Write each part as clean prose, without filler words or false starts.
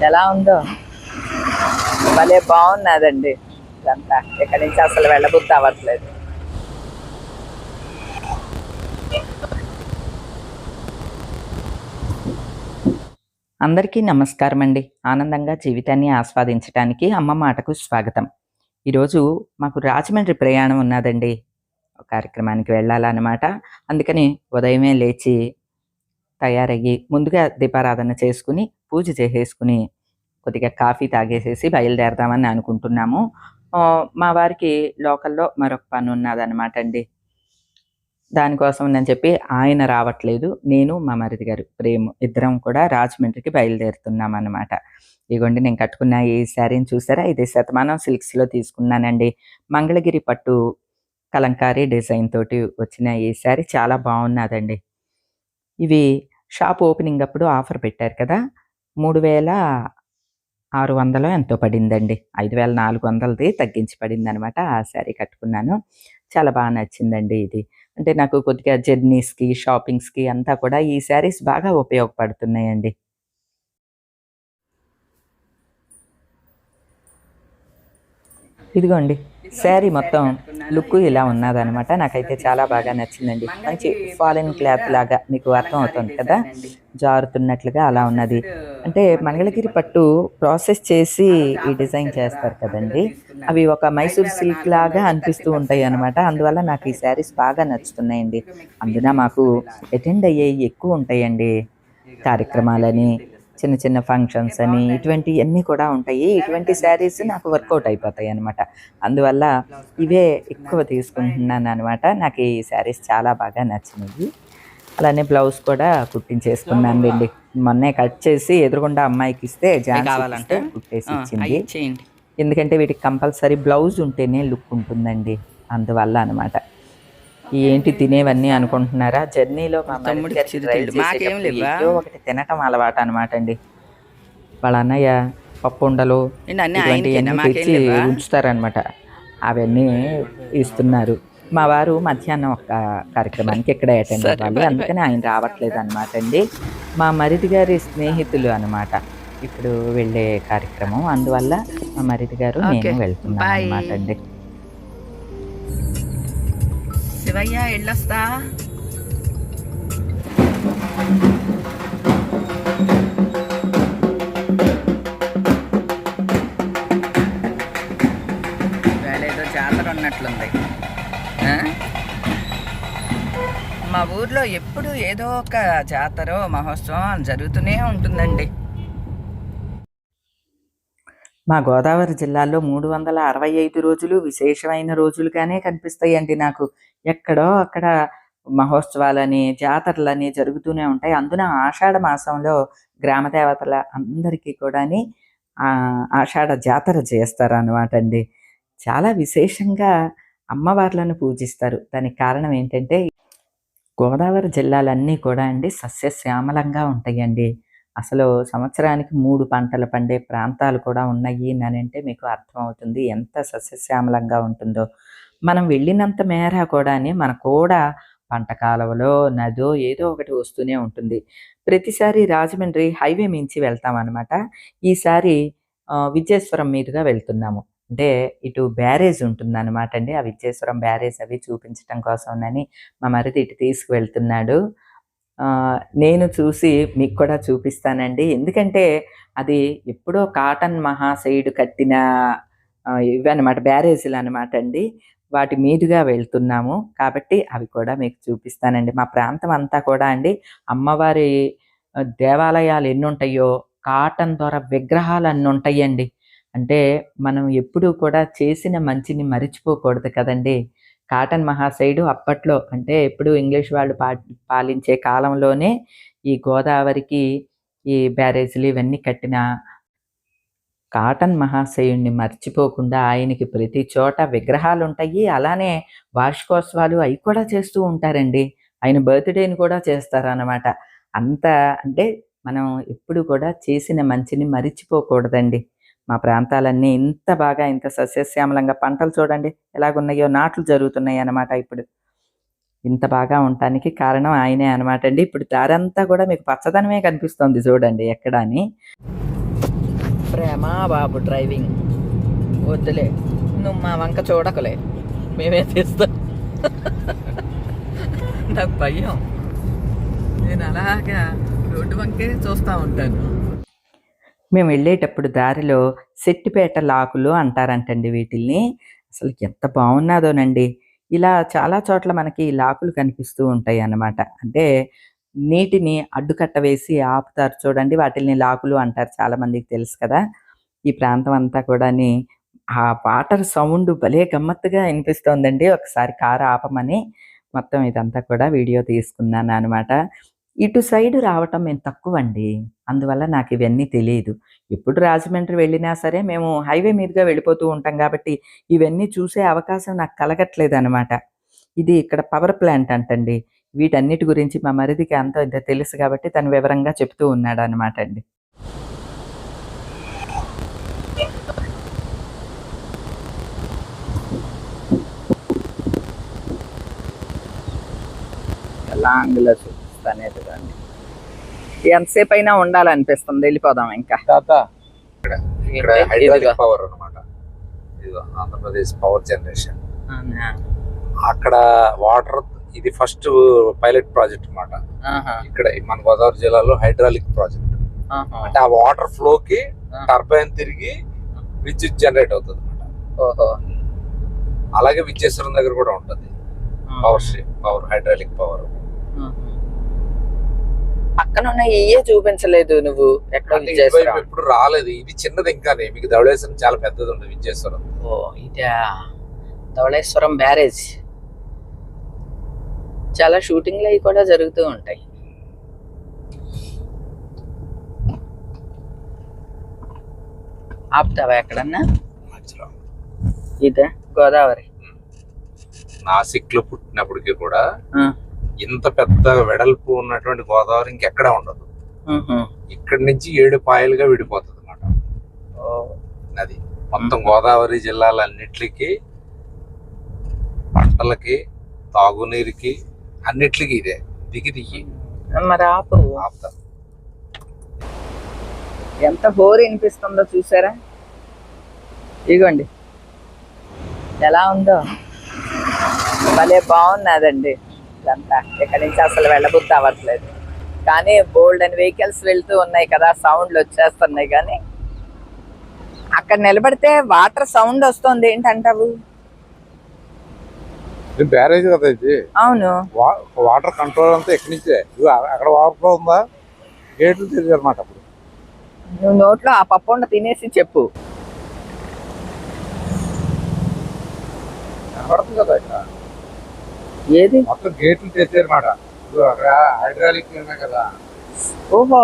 ఎలా ఉందో భలే బాగున్నదండి. ఇదంతా ఇక్కడి నుంచి అసలు వెళ్ళబుద్ధి అవ్వట్లేదు. అందరికీ నమస్కారం అండి. ఆనందంగా జీవితాన్ని ఆస్వాదించడానికి అమ్మ మాటకు స్వాగతం. ఈరోజు మాకు రాజమండ్రి ప్రయాణం ఉన్నదండి. కార్యక్రమానికి వెళ్ళాలన్నమాట. అందుకని ఉదయమే లేచి తయారయ్యి ముందుగా దీపారాధన చేసుకుని పూజ చేసేసుకుని కొద్దిగా కాఫీ తాగేసేసి బయలుదేరదామని అనుకుంటున్నాము. మా వారికి లోకల్లో మరొక పని ఉన్నదన్నమాట అండి. దానికోసం అని చెప్పి ఆయన రావట్లేదు. నేను మా మరిది గారు ప్రేమ్ ఇద్దరం కూడా రాజమండ్రికి బయలుదేరుతున్నాం అన్నమాట. ఇగోండి నేను కట్టుకున్న ఈ శారీని చూసారా? ఇది శతమానం సిల్క్స్‌లో తీసుకున్నానండి. మంగళగిరి పట్టు కలంకారీ డిజైన్ తోటి వచ్చిన ఈ శారీ చాలా బాగున్నదండి. ఇవి షాప్ ఓపెనింగ్ అప్పుడు ఆఫర్ పెట్టారు కదా! 3600 ఎంతో పడిందండి. 5400ది తగ్గించి పడిందనమాట. ఆ శారీ కట్టుకున్నాను. చాలా బాగా నచ్చిందండి ఇది. అంటే నాకు కొద్దిగా జర్నీస్‌కి, షాపింగ్స్‌కి అంతా కూడా ఈ శారీస్ బాగా ఉపయోగపడుతున్నాయండి. ఇదిగోండి శారీ మొత్తం లుక్ ఇలా ఉన్నదనమాట. నాకైతే చాలా బాగా నచ్చిందండి. మంచి ఫాలిన్ క్లాత్ లాగా మీకు అర్థం అవుతుంది కదా, జారుతున్నట్లుగా అలా ఉన్నది. అంటే మంగళగిరి పట్టు ప్రాసెస్ చేసి ఈ డిజైన్ చేస్తారు కదండి, అవి ఒక మైసూర్ సిల్క్ లాగా అనిపిస్తూ ఉంటాయి అనమాట. అందువల్ల నాకు ఈ శారీస్ బాగా నచ్చుతున్నాయండి. అందున మాకు అటెండ్ అయ్యేవి ఎక్కువ ఉంటాయండి, కార్యక్రమాలని, చిన్న చిన్న ఫంక్షన్స్ అని, ఇటువంటివన్నీ కూడా ఉంటాయి. ఇటువంటి శారీస్ నాకు వర్కౌట్ అయిపోతాయి అనమాట. అందువల్ల ఇవే ఎక్కువ తీసుకుంటున్నాను అనమాట. నాకు ఈ శారీస్ చాలా బాగా నచ్చినాయి. అలానే బ్లౌజ్ కూడా కుట్టించేసుకున్నాను అండి. మొన్నే కట్ చేసి ఎదురుగుండా అమ్మాయికి ఇస్తే ఝాన్సీ కుట్టేసి ఇచ్చింది. ఎందుకంటే వీటికి కంపల్సరీ బ్లౌజ్ ఉంటేనే లుక్ ఉంటుందండి, అందువల్ల అనమాట. ఏంటి తినేవన్నీ అనుకుంటున్నారా? జర్నీలో మా తమ్ముడు ఏదో ఒకటి తినటం అలవాటు అనమాట అండి. వాళ్ళ అన్నయ్య పప్పు ఉండలు ఇటువంటివన్నీ తెచ్చి ఉంచుతారనమాట. అవన్నీ ఇస్తున్నారు. మా వారు మధ్యాహ్నం ఒక కార్యక్రమానికి ఇక్కడే అటెండ్ అవ్వాలి, అందుకని ఆయన రావట్లేదు అనమాట అండి. మా మరిది గారి స్నేహితులు అనమాట ఇప్పుడు వెళ్ళే కార్యక్రమం. అందువల్ల మా మరిది గారు నేను వెళ్తున్నాం అనమాట అండి. శివయ్య ఎళ్ళొస్తా. ఏదో జాతర ఉన్నట్లుంది. మా ఊర్లో ఎప్పుడు ఏదో ఒక జాతర మహోత్సవం జరుగుతూనే ఉంటుందండి. మా గోదావరి జిల్లాలో 365 రోజులు విశేషమైన రోజులుగానే కనిపిస్తాయండి నాకు. ఎక్కడో అక్కడ మహోత్సవాలని, జాతరలని జరుగుతూనే ఉంటాయి. అందున ఆషాఢ మాసంలో గ్రామ దేవతల అందరికీ కూడాని ఆషాఢ జాతర చేస్తారనమాట అండి. చాలా విశేషంగా అమ్మవార్లను పూజిస్తారు. దానికి కారణం ఏంటంటే, గోదావరి జిల్లాలన్నీ కూడా అండి సస్యశ్యామలంగా ఉంటాయండి. అసలు సంవత్సరానికి 3 పంటలు పండే ప్రాంతాలు కూడా ఉన్నాయి అంటే మీకు అర్థమవుతుంది ఎంత సస్యశ్యామలంగా ఉంటుందో. మనం వెళ్ళినంత మేర కూడాని మన కూడా పంట కాలువలో, నదో ఏదో ఒకటి వస్తూనే ఉంటుంది. ప్రతిసారి రాజమండ్రి హైవే మించి వెళ్తామనమాట. ఈసారి విద్యేశ్వరం మీదుగా వెళ్తున్నాము. అంటే ఇటు బ్యారేజ్ ఉంటుందన్నమాట అండి. ఆ విద్యేశ్వరం బ్యారేజ్ అవి చూపించటం కోసమని మా మరిది ఇటు తీసుకువెళ్తున్నాడు. నేను చూసి మీకు కూడా చూపిస్తానండి. ఎందుకంటే అది ఎప్పుడో కాటన్ మహాశయుడు కట్టిన ఇవన్నమాట, బ్యారేజీలు అనమాట అండి. వాటి మీదుగా వెళ్తున్నాము కాబట్టి అవి కూడా మీకు చూపిస్తానండి. మా ప్రాంతం అంతా కూడా అండి అమ్మవారి దేవాలయాలు ఎన్నుంటాయో, కాటన్ ద్వారా విగ్రహాలు అన్నుంటాయండి. అంటే మనం ఎప్పుడూ కూడా చేసిన మంచిని మరిచిపోకూడదు కదండీ! కాటన్ మహాశయుడు అప్పట్లో అంటే ఎప్పుడు ఇంగ్లీష్ వాళ్ళు పాలించే కాలంలోనే ఈ గోదావరికి ఈ బ్యారేజీలు ఇవన్నీ కట్టిన కాటన్ మహాశయుడిని మర్చిపోకుండా ఆయనకి ప్రతి చోట విగ్రహాలు ఉంటాయి. అలానే వార్షికోత్సవాలు అవి కూడా చేస్తూ ఉంటారండి. ఆయన బర్త్‌డేని కూడా చేస్తారనమాట. అంత అంటే మనం ఎప్పుడు కూడా చేసిన మంచిని మరిచిపోకూడదండి. మా ప్రాంతాలన్నీ ఇంత బాగా ఇంత సస్యశ్యామలంగా పంటలు చూడండి ఎలాగున్నాయో, నాట్లు జరుగుతున్నాయన్నమాట ఇప్పుడు. ఇంత బాగా ఉండటానికి కారణం ఆయనే అనమాట అండి. ఇప్పుడు దారంతా కూడా మీకు పచ్చదనమే కనిపిస్తోంది చూడండి ఎక్కడ అని. ప్రేమ బాబు డ్రైవింగ్ వద్దులే, నువ్వు మా వంక చూడకలే, మేమే తీస్తాం. నాకు భయం, నేను అలాగా రోడ్డు వంకే చూస్తూ ఉంటాను. మేము వెళ్ళేటప్పుడు దారిలో సెట్టిపేట లాకులు అంటారంటండి వీటిల్ని. అసలు ఎంత బాగున్నాదోనండి. ఇలా చాలా చోట్ల మనకి లాకులు కనిపిస్తూ ఉంటాయి అన్నమాట. అంటే నీటిని అడ్డుకట్ట వేసి ఆపుతారు చూడండి, వాటిల్ని లాకులు అంటారు. చాలా మందికి తెలుసు కదా. ఈ ప్రాంతం అంతా కూడాని ఆ వాటర్ సౌండ్ భలే గమ్మత్తుగా వినిపిస్తోందండి. ఒకసారి కారు ఆపమని మొత్తం ఇదంతా కూడా వీడియో తీసుకున్నాను అనమాట. ఇటు సైడ్ రావటం మేము తక్కువండి, అందువల్ల నాకు ఇవన్నీ తెలియదు. ఎప్పుడు రాజమండ్రి వెళ్ళినా సరే మేము హైవే మీదుగా వెళ్ళిపోతూ ఉంటాం కాబట్టి ఇవన్నీ చూసే అవకాశం నాకు కలగట్లేదనమాట. ఇది ఇక్కడ పవర్ ప్లాంట్ అంటండి. వీటన్నిటి గురించి మా మరిదికి అంతో ఇంత తెలుసు కాబట్టి తను వివరంగా చెప్తూ ఉన్నాడనమాట అండి. లాంగ్లో చూపిస్తానే చూడండి. ఎంతసేపు అయినా ఉండాలనిపిస్తుంది, వెళ్ళిపోదాం ఇంకా. ఇక్కడ హైడ్రాలిక్ పవర్ అన్నమాట. ఇది ఆంధ్రప్రదేశ్ పవర్ జనరేషన్. అక్కడ వాటర్, ఇది ఫస్ట్ పైలట్ ప్రాజెక్ట్ అన్నమాట. ఇక్కడ మన గోదావరి జిల్లాలో హైడ్రాలిక్ ప్రాజెక్ట్ అంటే ఆ వాటర్ ఫ్లో కి టర్బైన్ తిరిగి విద్యుత్ జనరేట్ అవుతుంది అన్నమాట. అలాగే విద్యేశ్వరం దగ్గర కూడా ఉంటుంది పవర్ హైడ్రాలిక్ పవర్. పక్కన ఉన్న ఇయే చూపించలేదు నువ్వు, ఎప్పుడు రాలేదు. ఇది చిన్నది, ఇంకా మీకు ధవళేశ్వరం చాలా పెద్దది ఉంది, విద్యేశ్వరం. ఇదే ధవళేశ్వరం బ్యారేజ్. చాలా షూటింగ్లు అవి కూడా జరుగుతూ ఉంటాయి. ఆపుతావా ఎక్కడన్నా? ఇదే గోదావరి. నాసిక్ లో పుట్టినప్పటికీ కూడా ఇంత పెద్ద వెడల్పు ఉన్నటువంటి గోదావరి ఇంకెక్కడా ఉండదు. ఇక్కడి నుంచి 7 పాయలుగా విడిపోతుంది అన్నమాట నది. మొత్తం గోదావరి జిల్లాలన్నిటికీ, పంటలకి, తాగునీరుకి, అన్నిటికీ ఇదే దిగి మరి ఆపుతా. ఎంత హోరు వినిపిస్తుందో చూసారా? ఇదిగోండి ఎలా ఉందో, భలే బాగున్నదండి ఇదంతా. ఇక్కడి నుంచి అసలు వెళ్ళబుద్ధి అవ్వట్లేదు, కానీ బోల్డ్ అని వెహికల్స్ వెళ్తూ ఉన్నాయి కదా, సౌండ్లు వచ్చేస్తున్నాయి. కానీ అక్కడ నిలబడితే వాటర్ సౌండ్ వస్తుంది. ఏంటంటావు? బ్యారేజ్ కదా ఇది. అవును, వాటర్ కంట్రోల్ అంతా ఎక్కడి నుంచే. అక్కడ వాటర్ ఉందా, గేట్లు తెరిచారన్నమాట. అప్పుడు నువ్వు నోట్లో ఆ పప్పు తినేసి చెప్పు. కదా ఇక్కడ ఏది మొత్తం గేట్లు తెచ్చారన్నమాట. అక్కడ హైడ్రాలిక్ కదా. ఓహో,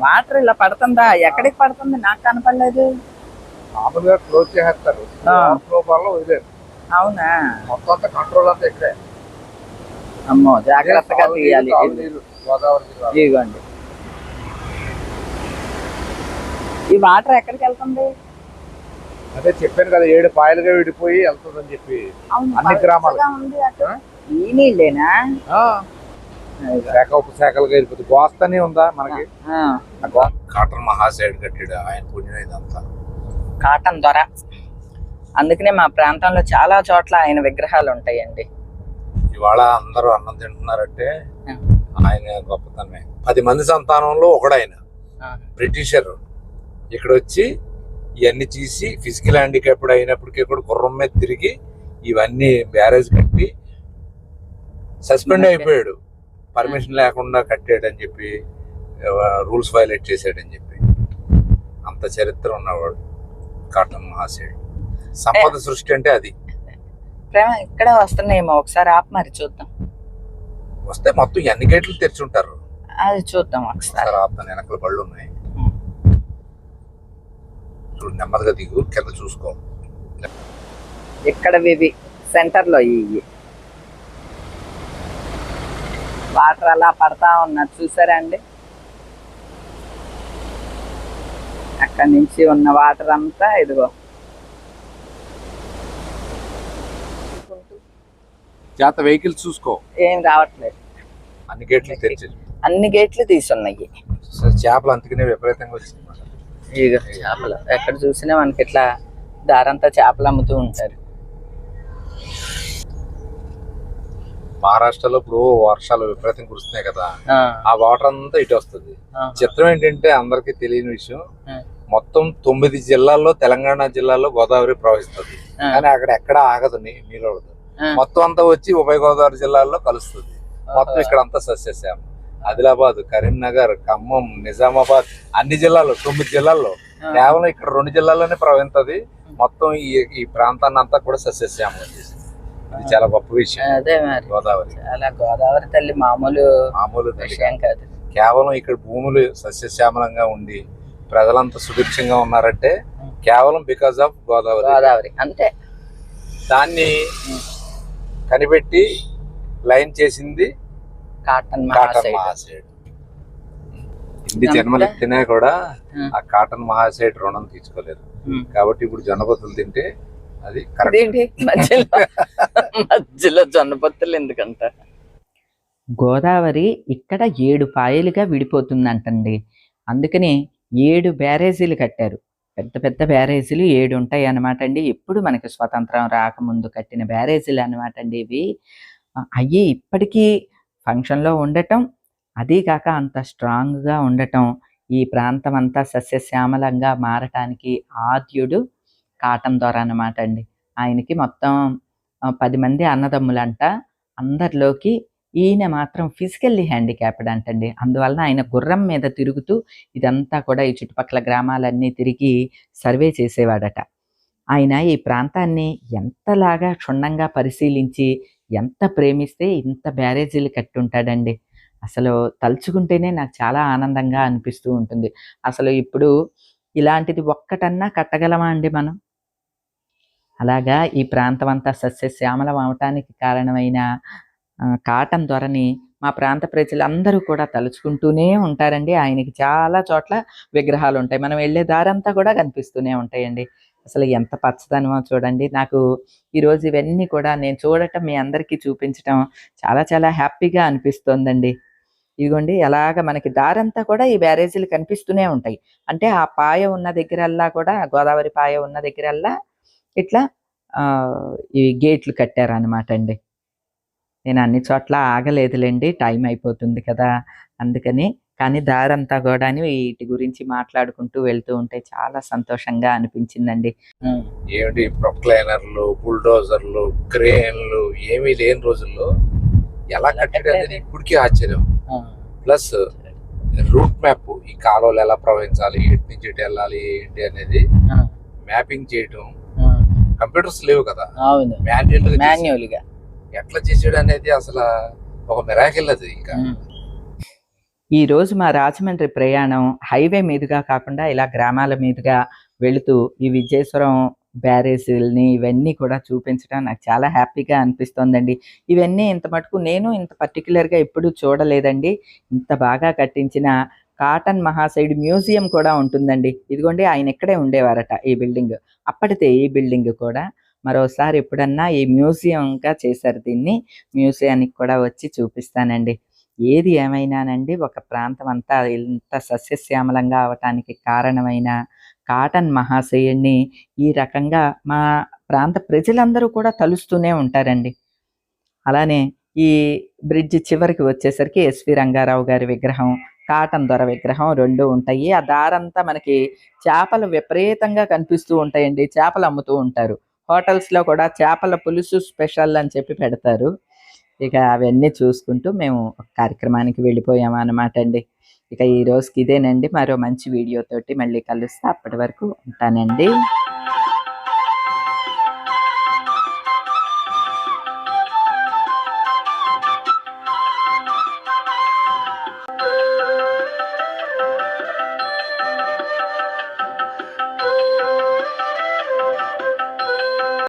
వాటర్ ఇలా పడుతుందా? ఎక్కడికి పడుతుంది? నాకు కనపడలేదు. మామూలుగా క్లోజ్ చేసేస్తారు, వదిలేరు. అవునా? మొత్తం అంతా కంట్రోల్ అంతా ఇక్కడే. అమ్మో, జాగ్రత్తగా తీయాలి. గోదావరి జిల్లా. ఇదిగోండి, ఈ వాటర్ ఎక్కడికి వెళ్తుంది? అదే చెప్పాను కదా, 7 పాయలుగా విడిపోయి వెళ్తుందని చెప్పి. అన్ని గ్రామాలు ఈ నీళ్ళేనా? శాఖ ఉపశాఖలుగా వెళ్ళిపోతుంది. గోస్తనే ఉందా మనకి. కాటన్ మహాశయుడు కట్టాడు, ఆయన పుణ్యం ఇదంతా. కాటన్ దొర. అందుకనే మా ప్రాంతంలో చాలా చోట్ల ఆయన విగ్రహాలు ఉంటాయండి. ఇవాళ అందరూ అన్నం తింటున్నారంటే ఆయన గొప్పతనమే. 10 మంది సంతానంలో ఒకడు ఆయన. బ్రిటిషర్ ఇక్కడ వచ్చి ఇవన్నీ తీసి ఫిజికల్ హ్యాండిక్యాప్డ్ అయినప్పటికీ కూడా గుర్రం మీద తిరిగి ఇవన్నీ బ్యారేజ్ కట్టి సస్పెండ్ అయిపోయాడు. పర్మిషన్ లేకుండా కట్టాడని చెప్పి, రూల్స్ వైలేట్ చేశాడని చెప్పి. అంత చరిత్ర ఉన్నవాడు కాటన్ మహాశయుడు. సంపద సృష్టి అంటే అది. ప్రేమ ఇక్కడ వస్తున్నాయేమో, ఒకసారి ఆపు మరి చూద్దాం. వస్తే మొత్తం ఎన్ని గేట్లు తెరిచుంటారు అది చూద్దాం ఒకసారి. ఆపుతాను, వెనకల బళ్ళు ఉన్నాయి చూడు. నెమ్మదిగా దిగు, కింద చూసుకో. ఇక్కడ ఇవి సెంటర్ లో ఇవి వాటర్ అలా పడతా ఉన్నారు, చూసారా అండి? అక్కడి నుంచి ఉన్న వాటర్ అంతా ఇదిగో. జాత వెహికల్స్ చూసుకో, ఏం రావట్లేదు. అన్ని గేట్లు తెరిచి, అన్ని గేట్లు తీసున్నాయి. చేపలు అందుకనే విపరీతంగా వచ్చింది. ఇక చేపలు ఎక్కడ చూసినా మనకి ఇట్లా దారంతా చేపలు అమ్ముతూ ఉంటారు. మహారాష్ట్రలో ఇప్పుడు వర్షాలు విపరీతం కురుస్తున్నాయి కదా, ఆ వాటర్ అంతా ఇటు వస్తుంది. చిత్రం ఏంటంటే అందరికి తెలియని విషయం, మొత్తం 9 జిల్లాల్లో తెలంగాణ జిల్లాలో గోదావరి ప్రవహిస్తుంది, కానీ అక్కడ ఎక్కడ ఆగదు, నీళ్ళు మొత్తం అంతా వచ్చి ఉభయ గోదావరి జిల్లాల్లో కలుస్తుంది. మొత్తం ఇక్కడ అంతా సస్యశ్యామం. ఆదిలాబాద్, కరీంనగర్, ఖమ్మం, నిజామాబాద్ అన్ని జిల్లాల్లో 9 జిల్లాల్లో కేవలం ఇక్కడ 2 జిల్లాల్లోనే ప్రవహిస్తుంది. మొత్తం ఈ ప్రాంతాన్ని అంతా కూడా సస్యశ్యామం చేసింది. ఇది చాలా గొప్ప విషయం. అదే మరి గోదావరి అలా గోదావరి తల్లి మామూలు విషయం కాదు. కేవలం ఇక్కడ భూములు సస్యశ్యామలంగా ఉండి ప్రజలంతా సుభిక్షంగా ఉన్నారంటే కేవలం బికాస్ ఆఫ్ గోదావరి అంతే. దాన్ని కనిపెట్టి లైన్ చేసింది కాటన్ మహాసైడ్. ఇన్ని జన్మలు ఎత్తినా కూడా ఆ కాటన్ మహాసైడ్ రుణం తీసుకోలేదు. కాబట్టి ఇప్పుడు జొన్నపొత్తులు తింటే అది మధ్యలో జొన్నపొత్తులు ఎందుకంట. గోదావరి ఇక్కడ 7 పాయలుగా విడిపోతుందంటండి. అందుకని 7 బ్యారేజీలు కట్టారు. పెద్ద పెద్ద బ్యారేజీలు 7 ఉంటాయి అన్నమాట అండి. ఎప్పుడు మనకి స్వతంత్రం రాకముందు కట్టిన బ్యారేజీలు అనమాట అండి ఇవి. అవి ఇప్పటికీ ఫంక్షన్లో ఉండటం, అదీ కాక అంత స్ట్రాంగ్గా ఉండటం, ఈ ప్రాంతం అంతా సస్యశ్యామలంగా మారటానికి ఆద్యుడు కాటన్ దొర అన్నమాట అండి. ఆయనకి మొత్తం 10 మంది అన్నదమ్ములంట. అందరిలోకి ఈయన మాత్రం ఫిజికల్లీ హ్యాండిక్యాప్డ్ అంటండి. అందువలన ఆయన గుర్రం మీద తిరుగుతూ ఇదంతా కూడా ఈ చుట్టుపక్కల గ్రామాలన్నీ తిరిగి సర్వే చేసేవాడట. ఆయన ఈ ప్రాంతాన్ని ఎంతలాగా క్షుణ్ణంగా పరిశీలించి ఎంత ప్రేమిస్తే ఇంత బ్యారేజీలు కట్టుంటాడండి. అసలు తలుచుకుంటేనే నాకు చాలా ఆనందంగా అనిపిస్తూ ఉంటుంది. అసలు ఇప్పుడు ఇలాంటిది ఒక్కటన్నా కట్టగలమా అండి మనం? అలాగా ఈ ప్రాంతం అంతా సస్యశ్యామలం అవటానికి కారణమైన కాటన్ దొరని మా ప్రాంత ప్రజలందరూ కూడా తలుచుకుంటూనే ఉంటారండి. ఆయనకి చాలా చోట్ల విగ్రహాలు ఉంటాయి. మనం వెళ్ళే దారంతా కూడా కనిపిస్తూనే ఉంటాయండి. అసలు ఎంత పచ్చదనమో చూడండి. నాకు ఈరోజు ఇవన్నీ కూడా నేను చూడటం, మీ అందరికీ చూపించటం చాలా చాలా హ్యాపీగా అనిపిస్తోందండి. ఇదిగోండి ఎలాగ మనకి దారంతా కూడా ఈ బ్యారేజీలు కనిపిస్తూనే ఉంటాయి. అంటే ఆ పాయ ఉన్న దగ్గరల్లా కూడా, గోదావరి పాయ ఉన్న దగ్గరల్లా ఇట్లా ఈ గేట్లు కట్టారనమాట అండి. నేను అన్ని చోట్ల ఆగలేదులేండి, టైం అయిపోతుంది కదా అందుకని. కానీ దారంతా కూడా వీటి గురించి మాట్లాడుకుంటూ వెళ్తూ ఉంటే చాలా సంతోషంగా అనిపించిందండి. ఏమిటి ప్రొక్లైనర్లు, బుల్డోజర్లు, క్రేన్లు ఏమీ లేని రోజుల్లో ఎలా కట్టాడు అనేది ఇప్పటికీ ఆశ్చర్యం. ప్లస్ రూట్ మ్యాప్, ఈ కాలువలు ఎలా ప్రవహించాలి, ఎటు నుంచి ఎటు వెళ్ళాలి ఏంటి అనేది మ్యాపింగ్ చేయటం. కంప్యూటర్స్ లేవు కదా, మాన్యువల్ గా ఎట్లా చేసాడు అనేది అసలు ఒక మిరాకిల్ అది. ఇంకా ఈ రోజు మా రాజమండ్రి ప్రయాణం హైవే మీదుగా కాకుండా ఇలా గ్రామాల మీదుగా వెళుతూ ఈ విజయేశ్వరం బ్యారేజీలని ఇవన్నీ కూడా చూపించడం నాకు చాలా హ్యాపీగా అనిపిస్తోందండి. ఇవన్నీ ఇంత మటుకు నేను ఇంత పర్టికులర్గా ఎప్పుడూ చూడలేదండి. ఇంత బాగా కట్టించిన కాటన్ మహాసైడ్ మ్యూజియం కూడా ఉంటుందండి. ఇదిగోండి ఆయన ఇక్కడే ఉండేవారట ఈ బిల్డింగ్. అప్పటితే ఈ బిల్డింగ్ కూడా మరోసారి ఎప్పుడన్నా ఈ మ్యూజియంగా చేశారు దీన్ని. మ్యూజియానికి కూడా వచ్చి చూపిస్తానండి. ఏది ఏమైనానండి, ఒక ప్రాంతం అంతా ఇంత సస్యశ్యామలంగా అవటానికి కారణమైన కాటన్ మహాశయుడిని ఈ రకంగా మా ప్రాంత ప్రజలందరూ కూడా తలుస్తూనే ఉంటారండి. అలానే ఈ బ్రిడ్జ్ చివరికి వచ్చేసరికి ఎస్వి రంగారావు గారి విగ్రహం, కాటన్ దొర విగ్రహం 2 ఉంటాయి. ఆ దారంతా మనకి చేపలు విపరీతంగా కనిపిస్తూ ఉంటాయండి. చేపలు అమ్ముతూ ఉంటారు. హోటల్స్లో కూడా చేపల పులుసు స్పెషల్ అని చెప్పి పెడతారు. ఇక అవన్నీ చూసుకుంటూ మేము కార్యక్రమానికి వెళ్ళిపోయాము అన్నమాట అండి. ఇక ఈ రోజుకి ఇదేనండి. మరో మంచి వీడియోతోటి మళ్ళీ కలుస్తా. అప్పటి వరకు ఉంటానండి.